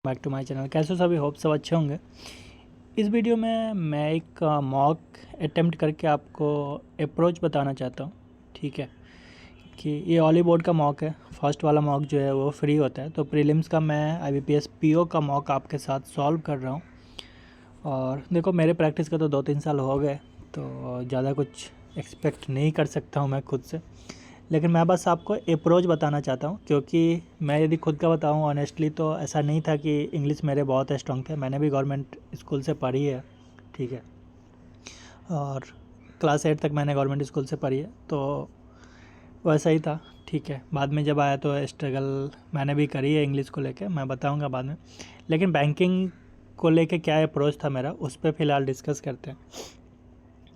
Back to my channel. कैसे हो सभी? होप सब अच्छे होंगे। इस वीडियो में मैं एक मॉक अटेम्प्ट करके आपको अप्रोच बताना चाहता हूँ। ठीक है, कि ये ऑली बोर्ड का मॉक है। फर्स्ट वाला मॉक जो है वो फ्री होता है, तो प्रीलिम्स का मैं IBPS PO का मॉक आपके साथ सॉल्व कर रहा हूँ। और देखो, मेरे प्रैक्टिस का तो 2-3 साल हो गए, तो ज़्यादा कुछ एक्सपेक्ट नहीं कर सकता हूँ मैं खुद से, लेकिन मैं बस आपको अप्रोच बताना चाहता हूँ। क्योंकि मैं यदि खुद का बताऊँ ऑनेस्टली, तो ऐसा नहीं था कि इंग्लिश मेरे बहुत स्ट्रॉन्ग थे। मैंने भी गवर्नमेंट स्कूल से पढ़ी है, ठीक है, और क्लास 8 तक मैंने गवर्नमेंट स्कूल से पढ़ी है, तो वैसा ही था। ठीक है, बाद में जब आया तो स्ट्रगल मैंने भी करी है इंग्लिश को लेके, मैं बताऊँगा बाद में। लेकिन बैंकिंग को लेके क्या अप्रोच था मेरा, उस पर फ़िलहाल डिस्कस करते हैं।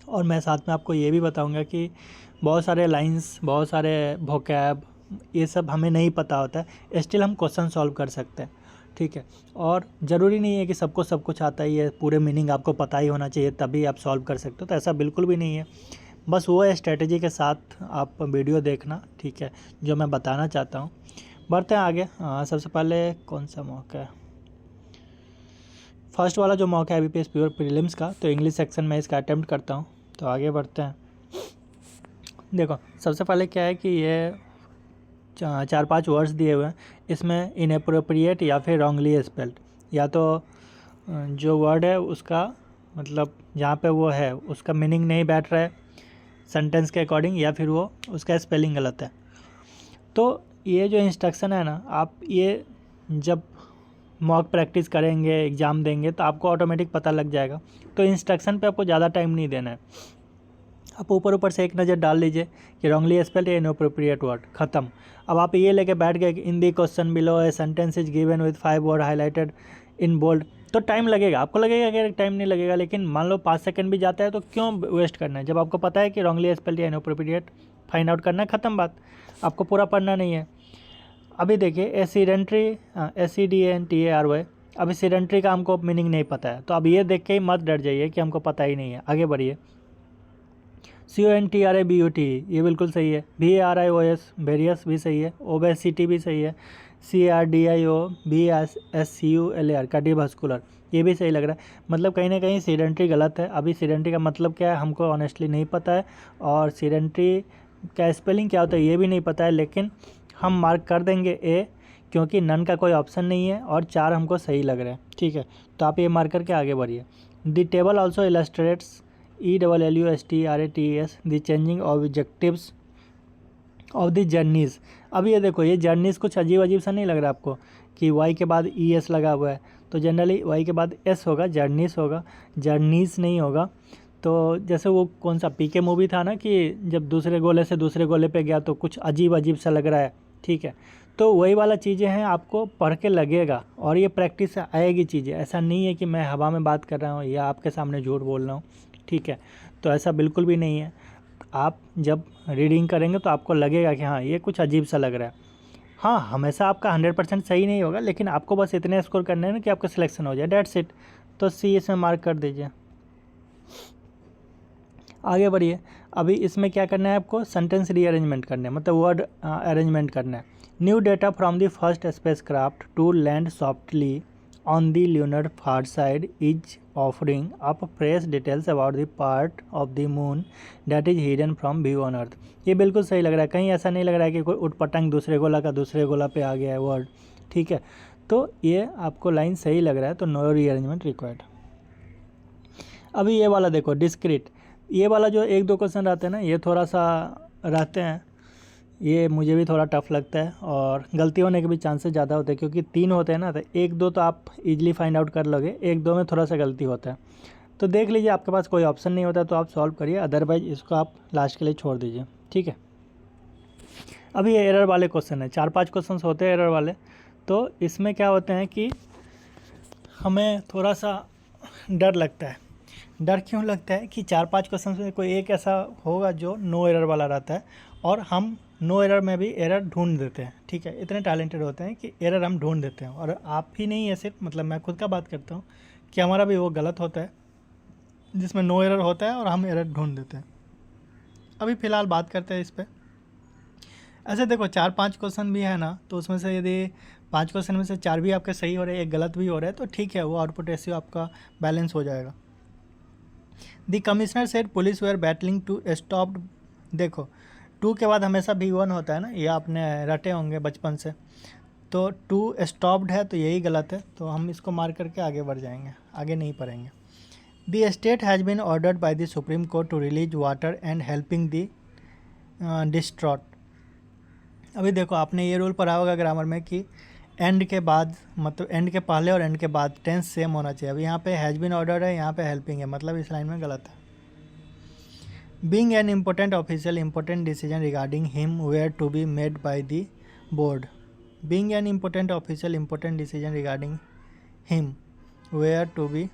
और मैं साथ में आपको ये भी बताऊंगा कि बहुत सारे लाइंस, बहुत सारे वोकैब, ये सब हमें नहीं पता होता है, स्टिल हम क्वेश्चन सॉल्व कर सकते हैं। ठीक है, और ज़रूरी नहीं है कि सबको सब कुछ आता ही है, पूरे मीनिंग आपको पता ही होना चाहिए तभी आप सॉल्व कर सकते हो, तो ऐसा बिल्कुल भी नहीं है। बस वो स्ट्रेटजी के साथ आप वीडियो देखना, ठीक है, जो मैं बताना चाहता हूँ। बढ़ते हैं आगे। सबसे पहले कौन सा मौका है? फर्स्ट वाला जो मौका है IBPS प्योर प्रीलिम्स का, तो इंग्लिश सेक्शन में इसका अटेम्प्ट करता हूँ। तो आगे बढ़ते हैं। देखो, सबसे पहले क्या है कि ये 4-5 वर्ड्स दिए हुए हैं। इसमें इनएप्रोप्रिएट या फिर रॉन्गली स्पेल्ड, या तो जो वर्ड है उसका मतलब जहाँ पे वो है उसका मीनिंग नहीं बैठ रहा है सेंटेंस के अकॉर्डिंग, या फिर वो उसका स्पेलिंग गलत है। तो ये जो इंस्ट्रक्शन है ना, आप ये जब मॉक प्रैक्टिस करेंगे, एग्ज़ाम देंगे, तो आपको ऑटोमेटिक पता लग जाएगा। तो इंस्ट्रक्शन पे आपको ज़्यादा टाइम नहीं देना है। आप ऊपर ऊपर से एक नज़र डाल लीजिए कि रॉन्गली स्पेल्ड या इनअप्रोप्रिएट वर्ड, ख़त्म। अब आप ये लेके बैठ गए कि in the question below a sentence is given with 5 word highlighted in bold, तो टाइम लगेगा। आपको लगेगा कि टाइम नहीं लगेगा, लेकिन मान लो 5 सेकंड भी जाता है तो क्यों वेस्ट करना है, जब आपको पता है कि रॉन्गली स्पेल्ड या इनअप्रोप्रिएट फाइंड आउट करना है, ख़त्म बात। आपको पूरा पढ़ना नहीं है। अभी देखिए, SEDENTARY, अभी सीडेंट्री का हमको मीनिंग नहीं पता है, तो अब ये देख के ही मत डर जाइए कि हमको पता ही नहीं है। आगे बढ़िए। CONTRABUT, ये बिल्कुल सही है। VARIOS, वेरियस भी सही है। ओबेसिटी भी सही है। CRDIO, VSCULAR, कार्डियोवास्कुलर, ये भी सही लग रहा है। मतलब कहीं ना कहीं सीडेंट्री गलत है। अभी सीडेंट्री का मतलब क्या है हमको ऑनेस्टली नहीं पता है, और सीडेंट्री का स्पेलिंग क्या होता है ये भी नहीं पता है, लेकिन हम मार्क कर देंगे A, क्योंकि नन का कोई ऑप्शन नहीं है और 4 हमको सही लग रहा है। ठीक है, तो आप ये मार्क करके आगे बढ़िए। The table also illustrates ELLUSTRATES the changing objectives of the journeys. अब ये देखो, ये जर्नीज़ कुछ अजीब अजीब सा नहीं लग रहा आपको कि वाई के बाद ES लगा हुआ है, तो जनरली वाई के बाद S होगा, जर्नीज़ होगा, जर्नीज़ नहीं होगा। तो जैसे वो कौन सा PK मूवी था ना, कि जब दूसरे गोले से दूसरे गोले पे गया तो कुछ अजीब अजीब सा लग रहा है। ठीक है, तो वही वाला चीज़ें हैं, आपको पढ़ के लगेगा और ये प्रैक्टिस से आएगी चीज़ें। ऐसा नहीं है कि मैं हवा में बात कर रहा हूँ या आपके सामने झूठ बोल रहा हूँ। ठीक है, तो ऐसा बिल्कुल भी नहीं है। आप जब रीडिंग करेंगे तो आपको लगेगा कि हाँ, ये कुछ अजीब सा लग रहा है। हाँ, हमेशा आपका 100% सही नहीं होगा, लेकिन आपको बस इतने स्कोर करने हैं ना कि आपका सिलेक्शन हो जाए, डेट्स इट। तो C इसमें मार्क कर दीजिए। आगे बढ़िए। अभी इसमें क्या करना है आपको? सेंटेंस रीअरेंजमेंट करना है, मतलब वर्ड अरेंजमेंट करना है। New data from the first spacecraft to land softly on the lunar far side is offering up fresh details about the part of the moon that is hidden from view on earth. ये बिल्कुल सही लग रहा है, कहीं ऐसा नहीं लग रहा है कि कोई उटपटांग दूसरे गोला का दूसरे गोला पे आ गया है वर्ड। ठीक है, तो ये आपको लाइन सही लग रहा है, तो नो रीअरेंजमेंट रिक्वायर्ड। अभी ये वाला देखो, डिस्क्रीट, ये वाला जो 1-2 क्वेश्चन रहते हैं ना, ये थोड़ा सा रहते हैं, ये मुझे भी थोड़ा टफ लगता है और गलती होने के भी चांसेस ज़्यादा होते हैं, क्योंकि 3 होते हैं ना, तो 1-2 तो आप इजीली फाइंड आउट कर लोगे, 1-2 में थोड़ा सा गलती होता है। तो देख लीजिए, आपके पास कोई ऑप्शन नहीं होता तो आप सॉल्व करिए, अदरवाइज इसको आप लास्ट के लिए छोड़ दीजिए। ठीक है, अभी ये एरर वाले क्वेश्चन है, 4-5 क्वेश्चन होते हैं एरर वाले। तो इसमें क्या होते हैं कि हमें थोड़ा सा डर लगता है। डर क्यों लगता है कि 4-5 क्वेश्चन में कोई एक ऐसा होगा जो नो एरर वाला रहता है, और हम नो एरर में भी एरर ढूंढ देते हैं। ठीक है, इतने टैलेंटेड होते हैं कि एरर हम ढूंढ देते हैं, और आप ही नहीं है सिर्फ, मतलब मैं खुद का बात करता हूँ कि हमारा भी वो गलत होता है जिसमें नो एरर होता है और हम एरर ढूंढ देते हैं। अभी फ़िलहाल बात करते हैं इस पर। ऐसे देखो 4-5 क्वेश्चन भी है ना, तो उसमें से यदि 5 क्वेश्चन में से 4 भी आपके सही हो रहे हैं, एक गलत भी हो रहा है, तो ठीक है, वो आउटपुट रेशियो आपका बैलेंस हो जाएगा। The commissioner said police were battling to stop. देखो 2 के बाद हमेशा V1 होता है ना, ये आपने रटे होंगे बचपन से। तो 2 स्टॉप्ड है तो यही गलत है, तो हम इसको मार करके आगे बढ़ जाएंगे, आगे नहीं पढ़ेंगे। The state has been ordered by the supreme court to release water and helping the distraught. अभी देखो आपने ये रूल पढ़ा होगा ग्रामर में कि एंड के बाद, मतलब एंड के पहले और एंड के बाद टेंस सेम होना चाहिए। अब यहाँ पे हैज़ बीन ऑर्डर्ड है, यहाँ पे हेल्पिंग है, मतलब इस लाइन में गलत है। Being an important official, important decision regarding him were to be made by the board. Being an important official, important decision regarding him were to be,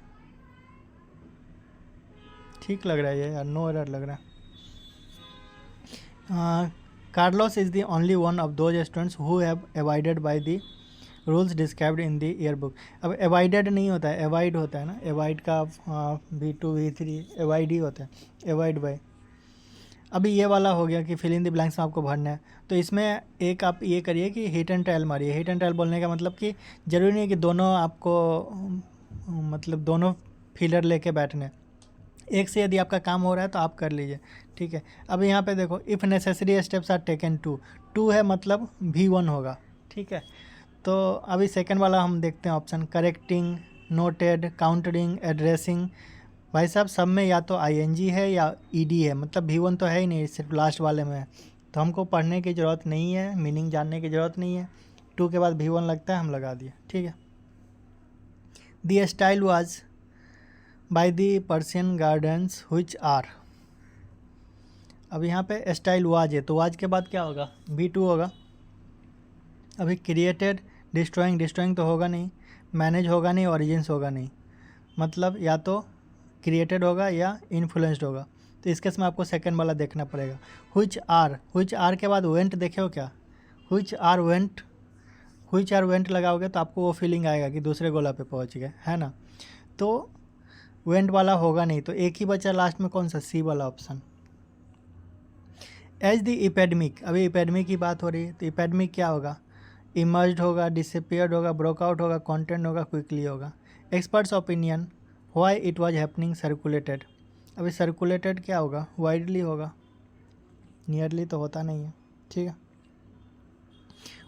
ठीक लग रहा है ये यार, नो एरर लग रहा है। Carlos is the only one of those students who have avoided by the rules described in the year book. अब अवॉइडेड नहीं होता है, अवॉइड होता है ना, अवॉइड का V2 V3 अवॉइड ही होता है, अवॉइड बाय। अभी ये वाला हो गया कि फिल इन द ब्लैंक्स में आपको भरना है, तो इसमें एक आप ये करिए कि हिट एंड ट्रायल मारिए। हिट एंड ट्रायल बोलने का मतलब कि ज़रूरी नहीं है कि दोनों आपको मतलब दोनों फिलर लेके बैठने, एक से यदि आपका काम हो रहा है तो आप कर लीजिए, ठीक है। अब यहाँ पे देखो if necessary steps are taken to है मतलब V1 होगा, ठीक है। तो अभी सेकंड वाला हम देखते हैं option, correcting, noted, countering, addressing. भाई साहब सब में या तो ING है या ED है, मतलब V1 तो है ही नहीं, सिर्फ लास्ट वाले में है, तो हमको पढ़ने की ज़रूरत नहीं है, मीनिंग जानने की ज़रूरत नहीं है। 2 के बाद V1 लगता है, हम लगा दिए, ठीक है। The style was by the Persian gardens which are. अब यहाँ पे स्टाइल वाज है, तो वाज के बाद क्या होगा, V2 होगा। अभी क्रिएटेड, डिस्ट्रॉइंग तो होगा नहीं, मैनेज होगा नहीं, ओरिजिन्स होगा नहीं, मतलब या तो क्रिएटेड होगा या इन्फ्लुएंस्ड होगा, तो इस केस में आपको सेकंड वाला देखना पड़ेगा। व्हिच आर के बाद वेंट देखे हो क्या, व्हिच आर वेंट लगाओगे तो आपको वो फीलिंग आएगा कि दूसरे गोला पे पहुंच गए, है ना। तो वेंट वाला होगा नहीं, तो एक ही बचा लास्ट में, कौन सा, C वाला ऑप्शन। एज द इपेडमिक, अभी इपेडमिक की बात हो रही है, तो इपेडमिक क्या होगा, इमर्ज्ड होगा, डिसअपीयर्ड होगा, ब्रोकआउट होगा, कंटेंट होगा, क्विकली होगा। Experts opinion, why it was happening, circulated. अभी सर्कुलेटेड क्या होगा, वाइडली होगा, नियरली तो होता नहीं है, ठीक है।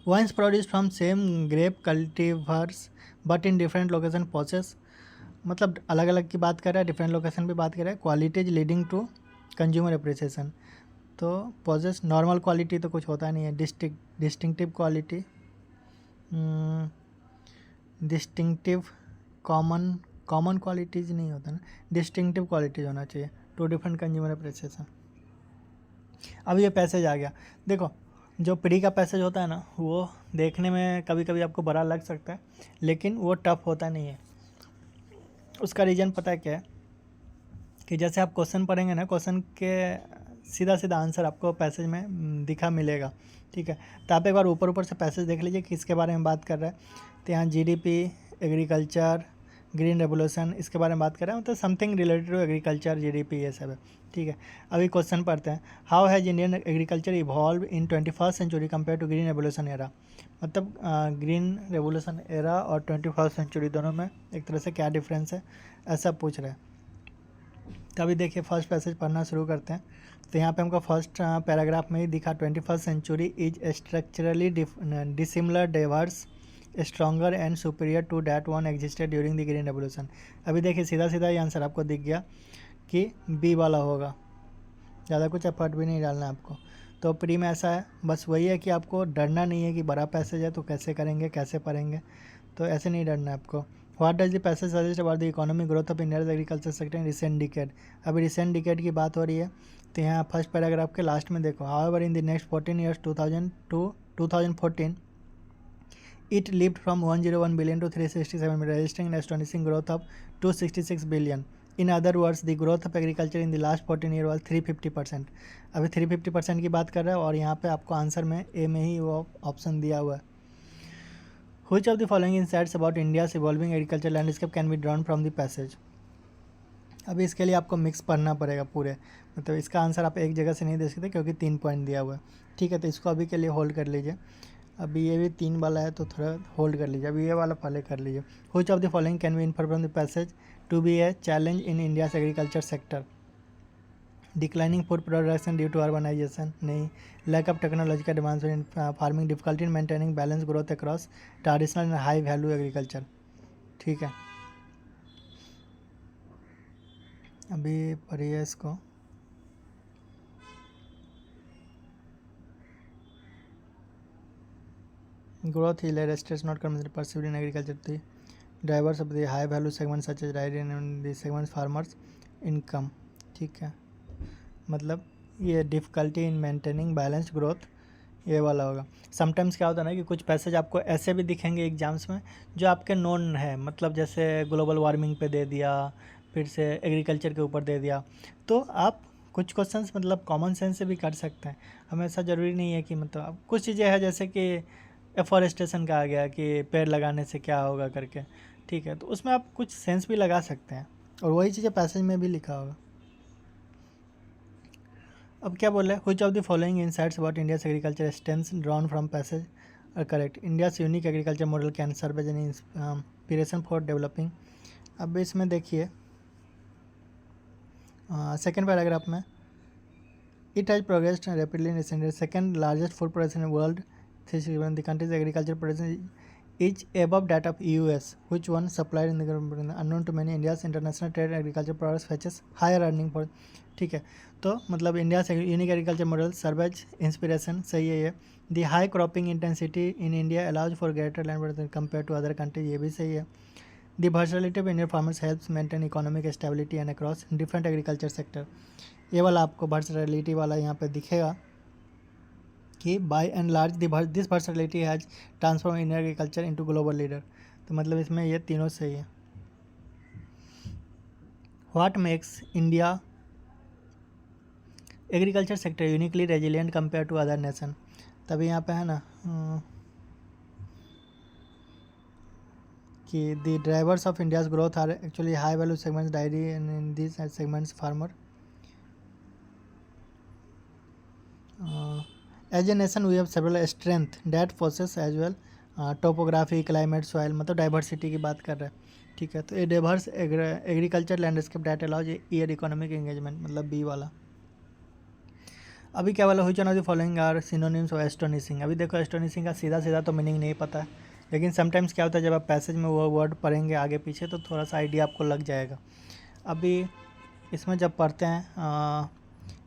Wines produce from same grape cultivars but in different location possess, मतलब अलग अलग की बात कर रहा है, डिफरेंट लोकेशन पे बात कर रहा है। Qualities leading to consumer appreciation, तो पोजेस नॉर्मल क्वालिटी तो कुछ होता नहीं है, distinctive quality, distinctive common qualities नहीं होता ना, डिस्टिंक्टिव क्वालिटीज़ होना चाहिए, टू डिफरेंट कंज्यूमर अप्रिसिएशन। अब ये पैसेज आ गया, देखो जो प्री का पैसेज होता है ना, वो देखने में कभी कभी आपको बड़ा लग सकता है, लेकिन वो टफ होता नहीं है। उसका रीज़न पता है क्या है, कि जैसे आप क्वेश्चन पढ़ेंगे ना, क्वेश्चन के सीधा सीधा आंसर आपको पैसेज में दिखा मिलेगा, ठीक है। तो आप एक बार ऊपर से पैसेज देख लीजिए किसके बारे में बात कर रहा है, तो यहाँ GDP, एग्रीकल्चर, ग्रीन रेवोल्यूशन, इसके बारे में बात कर रहा है, मतलब something related to agriculture, GDP, ये सब है, ठीक है। अभी क्वेश्चन पढ़ते हैं, how has Indian agriculture evolve in 21st century compare to green revolution era. मतलब ग्रीन रेवोल्यूशन एरा और 21st सेंचुरी दोनों में एक तरह से क्या डिफरेंस है, ऐसा पूछ रहे हैं। तो अभी देखिए फर्स्ट पैसेज पढ़ना शुरू करते हैं, तो यहाँ पे हमको फर्स्ट पैराग्राफ में ही दिखा, 21st century is structurally dissimilar, diverse, stronger and superior to that one existed during the green revolution. अभी देखिए सीधा सीधा ये आंसर आपको दिख गया कि B वाला होगा, ज़्यादा कुछ एफर्ट भी नहीं डालना है आपको। तो प्री में ऐसा है, बस वही है कि आपको डरना नहीं है कि बड़ा पैसेज है तो कैसे करेंगे, कैसे पढ़ेंगे, तो ऐसे नहीं डरना है आपको। What does the passage suggest about the economic growth of India's agriculture sector in recent decade. अभी रिसेंट डिकेड की बात हो रही है, तो यहाँ फर्स्ट पैराग्राफ के लास्ट में देखो, however in the next 14 years 2000 to 2014 it leaped from 101 billion to 367 billion, registering an astonishing growth of 266 billion. In other words, the growth of agriculture in the last 14 years was 350%. अभी 350% की बात कर रहा है, और यहाँ पे आपको आंसर में A में ही वो ऑप्शन दिया हुआ है। Which of the following insights about India's evolving agriculture landscape can be drawn from the passage? अभी इसके लिए आपको मिक्स पढ़ना पड़ेगा पूरे, मतलब इसका आंसर आप एक जगह से नहीं दे सकते क्योंकि 3 पॉइंट दिया हुआ है। ठीक है, तो इसको अभी के लिए होल्ड कर लीजिए। अभी ये भी 3 वाला है तो थोड़ा होल्ड कर लीजिए। अभी ये वाला पहले कर लीजिए। Which of the following can be infer from the passage to be a challenge in India's agriculture sector? Declining food production due to urbanisation, नहीं। Lack of technological advancement in farming, difficulty in maintaining balance growth across traditional and high value agriculture. ठीक है, अभी पढ़िए इसको। Growth is restricted, not commonly perceived in agriculture. The drivers of the high value segments such as dairy and the segments farmers income. ठीक है, मतलब ये difficulty in maintaining balanced growth ये वाला होगा। समटाइम्स क्या होता है ना कि कुछ पैसेज आपको ऐसे भी दिखेंगे एग्जाम्स में जो आपके नोन है, मतलब जैसे ग्लोबल वार्मिंग पे दे दिया, फिर से एग्रीकल्चर के ऊपर दे दिया, तो आप कुछ क्वेश्चंस मतलब कॉमन सेंस से भी कर सकते हैं। हमेशा ज़रूरी नहीं है कि मतलब कुछ चीज़ें हैं जैसे कि एफॉरेस्टेशन का आ गया कि पेड़ लगाने से क्या होगा करके। ठीक है, तो उसमें आप कुछ सेंस भी लगा सकते हैं और वही चीज़ें पैसेज में भी लिखा होगा। अब क्या बोल रहे हैं, which of the following insights about India's agriculture stems drawn from passage are correct? India's unique agriculture model can serve as an inspiration for developing. अब इसमें देखिए सेकेंड पैराग्राफ में, it has progressed rapidly in recent years, second largest food production in world, the country's agriculture production is above that of US, which one supplied in the unknown to many. India's international trade agriculture products fetches higher earning for. ठीक है, तो मतलब India से unique agriculture model serves inspiration सही है ये। The high cropping intensity in India allows for greater land compare to other countries, ये भी सही है। The versatility of Indian farmers helps maintain economic stability and across different agriculture sector, ये वाला आपको वर्सैटिलिटी वाला यहाँ पे दिखेगा कि by and large this versatility has transform Indian agriculture into global leader, तो मतलब इसमें ये तीनों सही है। What makes India agriculture sector uniquely resilient compare to other nation? तभी यहाँ पे है ना कि the drivers of India's growth are actually high value segments dairy and in this segments farmer. As a nation we have several strength that forces as well, topography, climate, soil, मतलब diversity की बात कर रहे हैं। ठीक है, तो ये diverse agriculture landscape that allows year economic engagement, मतलब बी वाला। अभी क्या वाला, which one of the following are synonyms of astonishing? अभी देखो एस्टोनिशिंग का सीधा सीधा तो मीनिंग नहीं पता है, लेकिन समटाइम्स क्या होता है जब आप पैसेज में वो वर्ड पढ़ेंगे आगे पीछे तो थोड़ा सा आइडिया आपको लग जाएगा। अभी इसमें जब पढ़ते हैं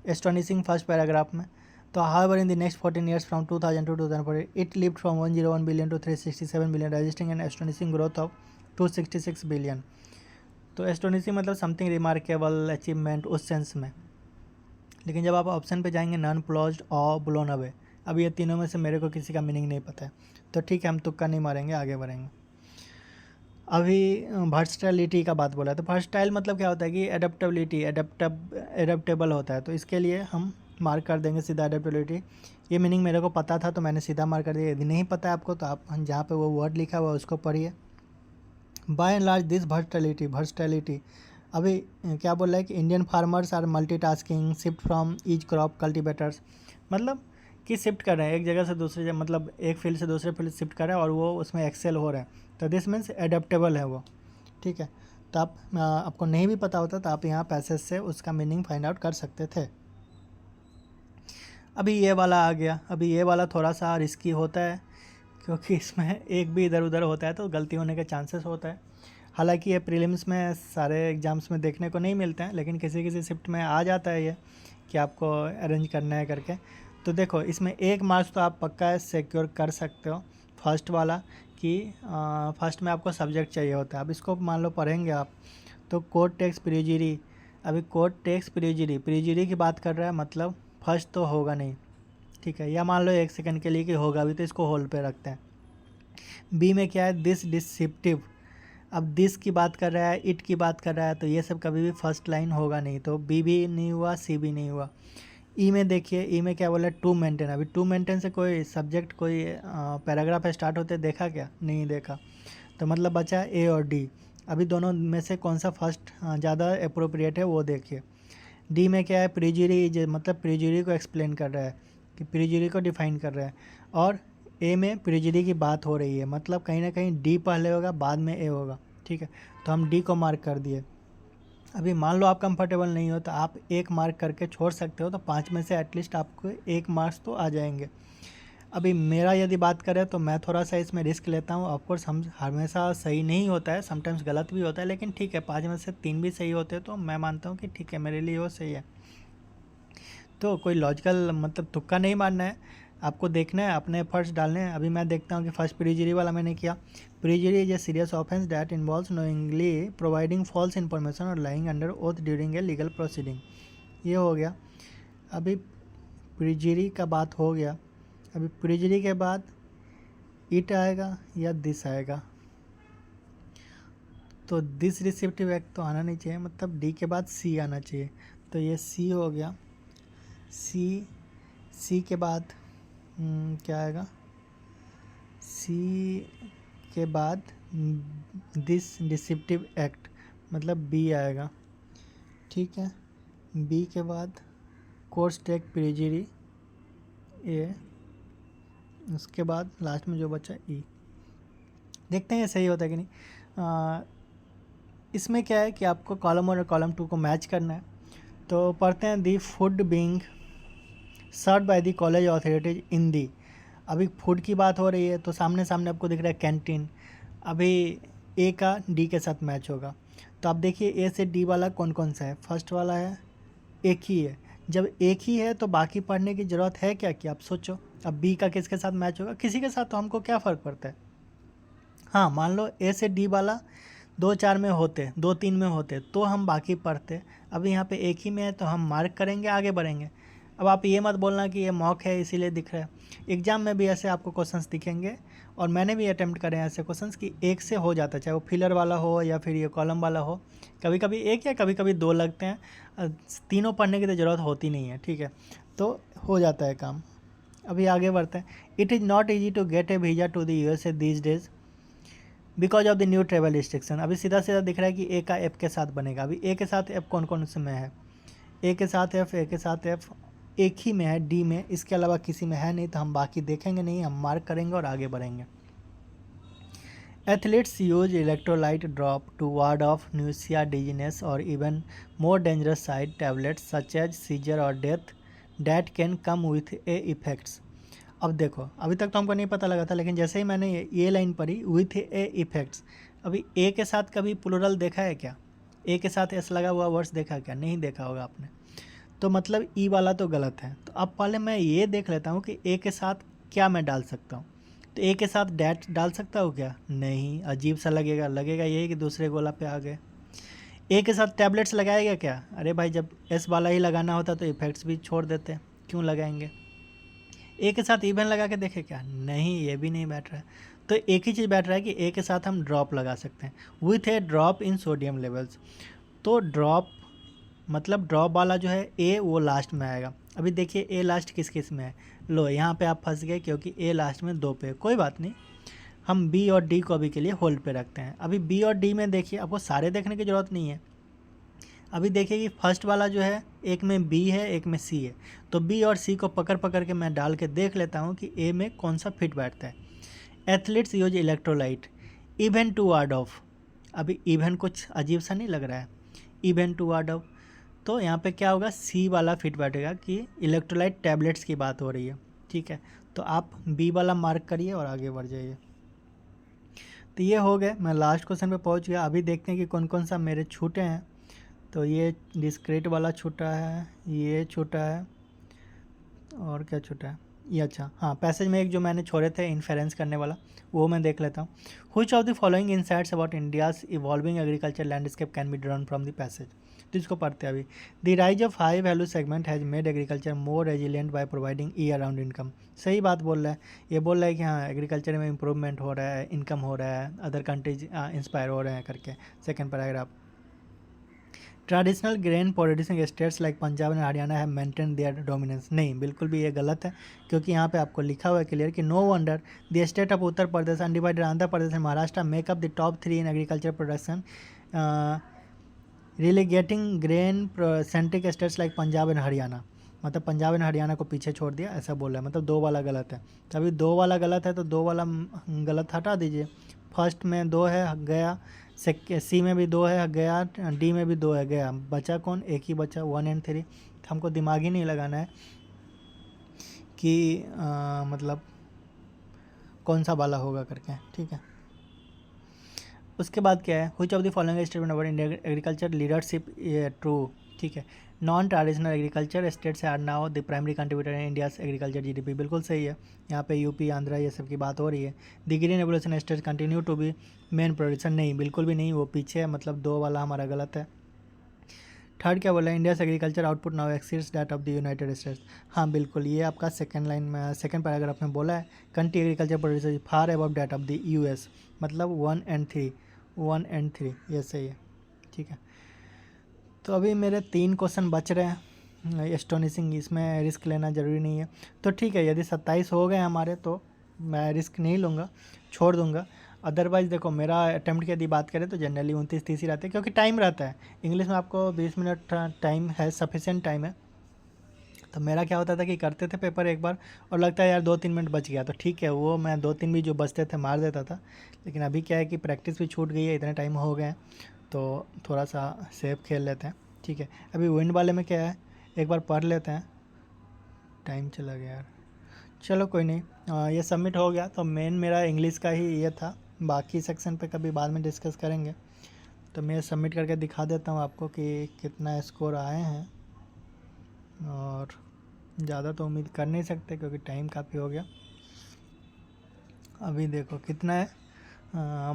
एस्टोनिशिंग फर्स्ट पैराग्राफ में, तो however in the next 14 years from 2000 to 2040 it lift from 101 billion to 367 billion, registering an astonishing growth of 266 billion. तो एस्टोनिशिंग मतलब समथिंग रिमार्केबल अचीवमेंट उस सेंस में। लेकिन जब आप ऑप्शन पे जाएंगे नॉन प्लॉज्ड और ब्लोन अवे, अब ये तीनों में से मेरे को किसी का मीनिंग नहीं पता है, तो ठीक है हम तुक्का नहीं मारेंगे, आगे बढ़ेंगे। अभी वर्सटाइलिटी का बात बोला है, तो वर्सटाइल मतलब क्या होता है कि एडेप्टेबिलिटी, एडेप्टेबल होता है, तो इसके लिए हम मार्क कर देंगे सीधा एडेप्टेबिलिटी। ये मीनिंग मेरे को पता था तो मैंने सीधा मार्क कर दिया। यदि नहीं पता है आपको तो आप जहाँ पे वो वर्ड लिखा हुआ है उसको पढ़िए। By and large this versatility अभी क्या बोल रहा है कि Indian farmers are multitasking, shift from each crop cultivators, मतलब कि शिफ्ट कर रहे हैं एक जगह से दूसरी जगह, मतलब एक फील्ड से दूसरे फील्ड शिफ्ट कर रहे हैं और वो उसमें एक्सेल हो रहा है, तो दिस मीन्स एडेप्टेबल है वो। ठीक है, तो आपको नहीं भी पता होता तो आप यहाँ पैसेज से उसका मीनिंग फाइंड आउट कर सकते थे। अभी ये वाला आ गया, अभी ये वाला थोड़ा सा रिस्की होता है क्योंकि इसमें एक भी इधर उधर होता है तो गलती होने के चांसेस होता है। हालांकि ये प्रीलिम्स में सारे एग्ज़ाम्स में देखने को नहीं मिलते हैं, लेकिन किसी किसी शिफ्ट में आ जाता है ये कि आपको अरेंज करना है करके। तो देखो इसमें 1 मार्क्स तो आप पक्का सिक्योर कर सकते हो, फर्स्ट वाला कि फर्स्ट में आपको सब्जेक्ट चाहिए होता है। अब इसको मान लो पढ़ेंगे आप तो कोर्ट टैक्स प्रीजुरी, अभी कोर्ट टैक्स प्रीजुरी की बात कर रहा है, मतलब फर्स्ट तो होगा नहीं। ठीक है, या मान लो 1 सेकंड के लिए कि होगा भी, तो इसको होल्ड पे रखते हैं। बी में क्या है, दिस डिस्क्रिप्टिव, अब दिस की बात कर रहा है, इट की बात कर रहा है, तो ये सब कभी भी फर्स्ट लाइन होगा नहीं, तो बी भी नहीं हुआ, सी भी नहीं हुआ। ई में देखिए, ई में क्या बोला, टू मेंटेन, अभी टू मेंटेन से कोई सब्जेक्ट कोई पैराग्राफ स्टार्ट होते देखा क्या, नहीं देखा, तो मतलब बचा ए और डी। अभी दोनों में से कौन सा फर्स्ट ज़्यादा अप्रोप्रिएट है वो देखिए। डी में क्या है, प्रीजुरी, मतलब प्रीजुरी को एक्सप्लेन कर रहा है, कि प्रीजुरी को डिफाइन कर रहा है। और ए में प्रीजुरी की बात हो रही है, मतलब कहीं ना कहीं डी पहले होगा बाद में ए होगा, ठीक है। तो हम डी को मार्क कर दिए। अभी मान लो आप कंफर्टेबल नहीं हो तो आप एक मार्क करके छोड़ सकते हो, तो 5 में से एटलीस्ट आपको 1 मार्क्स तो आ जाएंगे। अभी मेरा यदि बात करें तो मैं थोड़ा सा इसमें रिस्क लेता हूँ। ऑफकोर्स हम हमेशा सही नहीं होता है, समटाइम्स गलत भी होता है, लेकिन ठीक है 5 में से 3 भी सही होते हैं तो मैं मानता हूँ कि ठीक है मेरे लिए वो सही है। तो कोई लॉजिकल मतलब तुक्का नहीं मारना है, आपको देखना है, अपने एफर्ट्स डालने हैं। अभी मैं देखता हूँ कि फर्स्ट प्रीजुरी वाला मैंने किया। Perjury is a serious offence that involves knowingly providing false information और lying under oath during a legal proceeding, ये हो गया। अभी प्रीजुरी का बात हो गया। अभी प्रीजुरी के बाद इट आएगा या दिस आएगा, तो दिस रिसिप्टिव एक्ट तो आना नहीं चाहिए, मतलब डी के बाद सी आना चाहिए, तो ये सी हो गया। सी के बाद क्या आएगा, सी के बाद दिस डिसिप्टिव एक्ट, मतलब बी आएगा, ठीक है। बी के बाद कोर्स टेक प्रीजुरी ए, उसके बाद लास्ट में जो बचा ई। देखते हैं ये सही होता है कि नहीं। इसमें क्या है कि आपको कॉलम 1 और कॉलम 2 को मैच करना है। तो पढ़ते हैं the food being serve by the college authorities in the. अभी फूड की बात हो रही है तो सामने सामने आपको दिख रहा है कैंटीन। अभी ए का डी के साथ मैच होगा, तो आप देखिए ए से डी वाला कौन कौन सा है। फर्स्ट वाला है, एक ही है। जब एक ही है तो बाकी पढ़ने की ज़रूरत है क्या, कि आप सोचो अब बी का किसके साथ मैच होगा, किसी के साथ, तो हमको क्या फ़र्क पड़ता है। हाँ मान लो ए से डी वाला 2-4 में होते, 2-3 में होते तो हम बाकी पढ़ते। अभी यहाँ पे एक ही में है तो हम मार्क करेंगे, आगे बढ़ेंगे। अब आप ये मत बोलना कि ये मॉक है इसीलिए दिख रहा है। एग्जाम में भी ऐसे आपको क्वेश्चंस दिखेंगे, और मैंने भी अटेम्प्ट करे हैं ऐसे क्वेश्चंस कि एक से हो जाता है, चाहे वो फिलर वाला हो या फिर ये कॉलम वाला हो। कभी कभी एक या कभी कभी 2 लगते हैं, तीनों पढ़ने की तो ज़रूरत होती नहीं है, ठीक है, तो हो जाता है काम। अभी आगे बढ़ते हैं। It is not easy to get a visa to the USA these days because of the new travel restriction. अभी सीधा सीधा दिख रहा है कि ए का एफ के साथ बनेगा। अभी ए के साथ एफ कौन कौन से में है, ए के साथ एफ, ए के साथ एफ एक ही में है, डी में, इसके अलावा किसी में है नहीं, तो हम बाकी देखेंगे नहीं, हम मार्क करेंगे और आगे बढ़ेंगे। Athletes use electrolyte drop to ward off nausea, dizziness और even more dangerous side tablets such as seizure और death that can come with a effects. अब देखो अभी तक तो हमको नहीं पता लगा था, लेकिन जैसे ही मैंने ये लाइन पढ़ी विथ ए इफेक्ट्स, अभी ए के साथ कभी प्लूरल देखा है क्या, ए के साथ एस लगा हुआ वर्ड्स देखा क्या, नहीं देखा होगा आपने, तो मतलब ई वाला तो गलत है। तो अब पहले मैं ये देख लेता हूँ कि ए के साथ क्या मैं डाल सकता हूँ। तो ए के साथ डैट डाल सकता हूँ क्या, नहीं, अजीब सा लगेगा, लगेगा यही कि दूसरे गोला पे आ गए। ए के साथ टैबलेट्स लगाएगा क्या, अरे भाई जब एस वाला ही लगाना होता तो इफेक्ट्स भी छोड़ देते, क्यों लगाएंगे। ए के साथ इवन लगा के देखे क्या, नहीं, ये भी नहीं बैठ रहा है। तो एक ही चीज़ बैठ रहा है कि ए के साथ हम ड्रॉप लगा सकते हैं with A drop in sodium levels. तो ड्रॉप मतलब ड्रॉप वाला जो है ए वो लास्ट में आएगा। अभी देखिए ए लास्ट किस किस में है, लो यहाँ पे आप फंस गए क्योंकि ए लास्ट में 2 पे, कोई बात नहीं, हम बी और डी को अभी के लिए होल्ड पे रखते हैं। अभी बी और डी में देखिए आपको सारे देखने की ज़रूरत नहीं है। अभी देखिए कि फर्स्ट वाला जो है एक में बी है एक में सी है, तो बी और सी को पकड़ पकड़ के मैं डाल के देख लेता हूँ कि ए में कौन सा फिट बैठता है। Athletes use electrolyte even to ward off. अभी इवन कुछ अजीब सा नहीं लग रहा है, इवन टू वार्ड ऑफ, तो यहाँ पे क्या होगा, सी वाला फिट बैठेगा कि इलेक्ट्रोलाइट टैबलेट्स की बात हो रही है, ठीक है। तो आप बी वाला मार्क करिए और आगे बढ़ जाइए। तो ये हो गए, मैं लास्ट क्वेश्चन पे पहुँच गया। अभी देखते हैं कि कौन कौन सा मेरे छूटे हैं। तो ये डिस्क्रीट वाला छूटा है, ये छूटा है, और क्या छूटा है ये, अच्छा हाँ, पैसेज में एक जो मैंने छोड़े थे इन्फेरेंस करने वाला, वो मैं देख लेता हूँ। Which of the following insights about India's evolving agriculture landscape can be drawn from the passage. तो इसको पढ़ते हैं अभी। The rise of high value segment has made agriculture more resilient by providing year round income. सही बात बोल रहा है, ये बोल रहा है कि हाँ एग्रीकल्चर में इंप्रूवमेंट हो रहा है, इनकम हो रहा है, अदर कंट्रीज इंस्पायर हो रहे हैं करके। Second paragraph. Traditional grain producing states like Punjab and Haryana have maintain their dominance. नहीं, बिल्कुल भी ये गलत है, क्योंकि यहाँ पे आपको लिखा हुआ है क्लियर कि no wonder the state of Uttar Pradesh undivided Andhra Pradesh and Maharashtra make up the top 3 in agriculture production, relegating grain centric states like Punjab and Haryana. मतलब पंजाब एंड हरियाणा को पीछे छोड़ दिया, ऐसा बोला है, मतलब 2 वाला गलत है। तो अभी 2 वाला गलत है, तो 2 वाला गलत हटा दीजिए। फर्स्ट में 2 है गया, सी में भी 2 है गया, डी में भी 2 है गया, बचा कौन? एक ही बचा, 1 एंड 3। तो हमको दिमाग ही नहीं लगाना है कि मतलब कौन सा वाला होगा करके, ठीक है। उसके बाद क्या है, which of the following statement about India agriculture leadership true, ठीक है। Non traditional agriculture states are now the primary contributor in India's agriculture GDP, बिल्कुल सही है। यहाँ पे यूपी, आंध्रा, ये सब की बात हो रही है। The green revolution states continue to be main producer, नहीं, बिल्कुल भी नहीं, वो पीछे है, मतलब 2 वाला हमारा गलत है। थर्ड क्या बोला, India's agriculture output now exceeds that of the United states. हाँ बिल्कुल, ये आपका सेकंड लाइन में, सेकंड पैराग्राफ में बोला है, country agriculture producer far above that of the US, मतलब 1 एंड 3, ये सही है, ठीक है। तो अभी मेरे 3 क्वेश्चन बच रहे हैं एस्टोनिशिंग, इसमें रिस्क लेना ज़रूरी नहीं है। तो ठीक है, यदि 27 हो गए हमारे तो मैं रिस्क नहीं लूँगा, छोड़ दूँगा। अदरवाइज़ देखो, मेरा अटैम्प्ट की यदि बात करें तो जनरली 29-30 ही रहते हैं, क्योंकि टाइम रहता है। इंग्लिश में आपको 20 मिनट टाइम है, सफिशेंट टाइम है। तो मेरा क्या होता था कि करते थे पेपर एक बार और लगता है यार 2-3 मिनट बच गया, तो ठीक है, वो मैं 2-3 भी जो बचते थे मार देता था। लेकिन अभी क्या है कि प्रैक्टिस भी छूट गई है, इतने टाइम हो गए हैं, तो थोड़ा सा सेफ खेल लेते हैं, ठीक है। अभी विंड वाले में क्या है, एक बार पढ़ लेते हैं। टाइम चला गया यार, चलो कोई नहीं। ये सबमिट हो गया, तो मेन मेरा इंग्लिश का ही ये था, बाकी सेक्शन पे कभी बाद में डिस्कस करेंगे। तो मैं सबमिट करके दिखा देता हूँ आपको कि कितना स्कोर आए हैं, और ज़्यादा तो उम्मीद कर नहीं सकते क्योंकि टाइम काफ़ी हो गया। अभी देखो कितना है,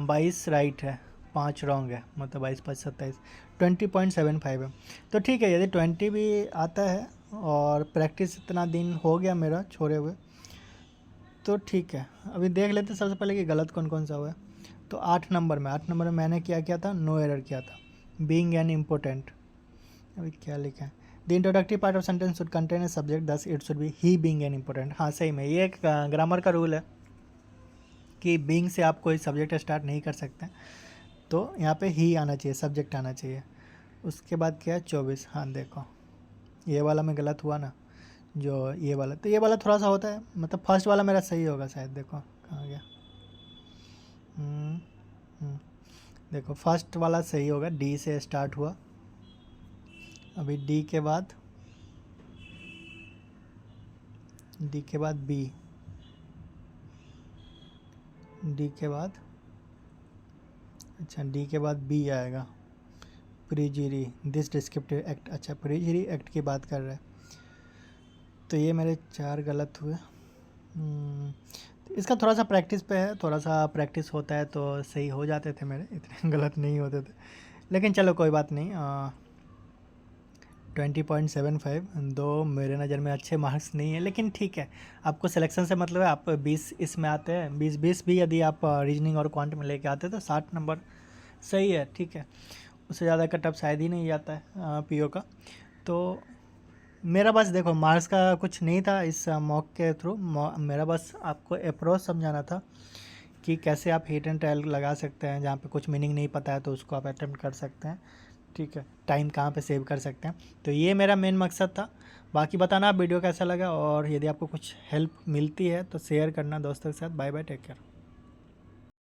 22 राइट है, 5 रॉन्ग है, मतलब 22-5-27, 20.75 है। तो ठीक है, यदि 20 भी आता है और प्रैक्टिस इतना दिन हो गया मेरा छोड़े हुए, तो ठीक है। अभी देख लेते सबसे पहले कि गलत कौन कौन सा हुआ है। तो 8 नंबर में मैंने क्या किया था, नो एरर किया था, बीइंग एन इम्पोर्टेंट। अभी क्या लिखा है, the introductive part of sentence should contain a subject, thus it should be he being an important. हाँ सही में, ये एक ग्रामर का रूल है कि बीइंग से आप कोई सब्जेक्ट स्टार्ट नहीं कर सकते, तो यहाँ पे ही आना चाहिए, सब्जेक्ट आना चाहिए। उसके बाद क्या है, 24। हाँ देखो, ये वाला में गलत हुआ ना, जो ये वाला, तो ये वाला थोड़ा सा होता है, मतलब फर्स्ट वाला मेरा सही होगा शायद। देखो कहाँ गया, देखो फर्स्ट वाला सही होगा, डी से स्टार्ट हुआ। अभी डी के बाद बी, डी के बाद, अच्छा डी के बाद बी आएगा, प्रीजरी दिस डिस्क्रिप्टिव एक्ट। अच्छा प्रीजरी एक्ट की बात कर रहे हैं, तो ये मेरे 4 गलत हुए। तो इसका थोड़ा सा प्रैक्टिस पे है, थोड़ा सा प्रैक्टिस होता है तो सही हो जाते थे मेरे, इतने गलत नहीं होते थे। लेकिन चलो कोई बात नहीं, 20.75 दो मेरे नज़र में अच्छे मार्क्स नहीं है, लेकिन ठीक है, आपको सिलेक्शन से मतलब है। आप 20 इसमें आते हैं, 20 भी यदि आप रीजनिंग और क्वांट में लेके आते हैं तो 60 नंबर सही है, ठीक है। उससे ज़्यादा कट ऑफ शायद ही नहीं जाता है पीओ का। तो मेरा बस देखो, मार्क्स का कुछ नहीं था इस मॉक के थ्रू, मेरा बस आपको अप्रोच समझाना था कि कैसे आप हिट एंड ट्रायल लगा सकते हैं, जहाँ पे कुछ मीनिंग नहीं पता है तो उसको आप अटेम्प्ट कर सकते हैं, ठीक है। टाइम कहाँ पे सेव कर सकते हैं, तो ये मेरा मेन मकसद था। बाकी बताना आप वीडियो कैसा लगा, और यदि आपको कुछ हेल्प मिलती है तो शेयर करना दोस्तों के साथ। Bye bye, take care.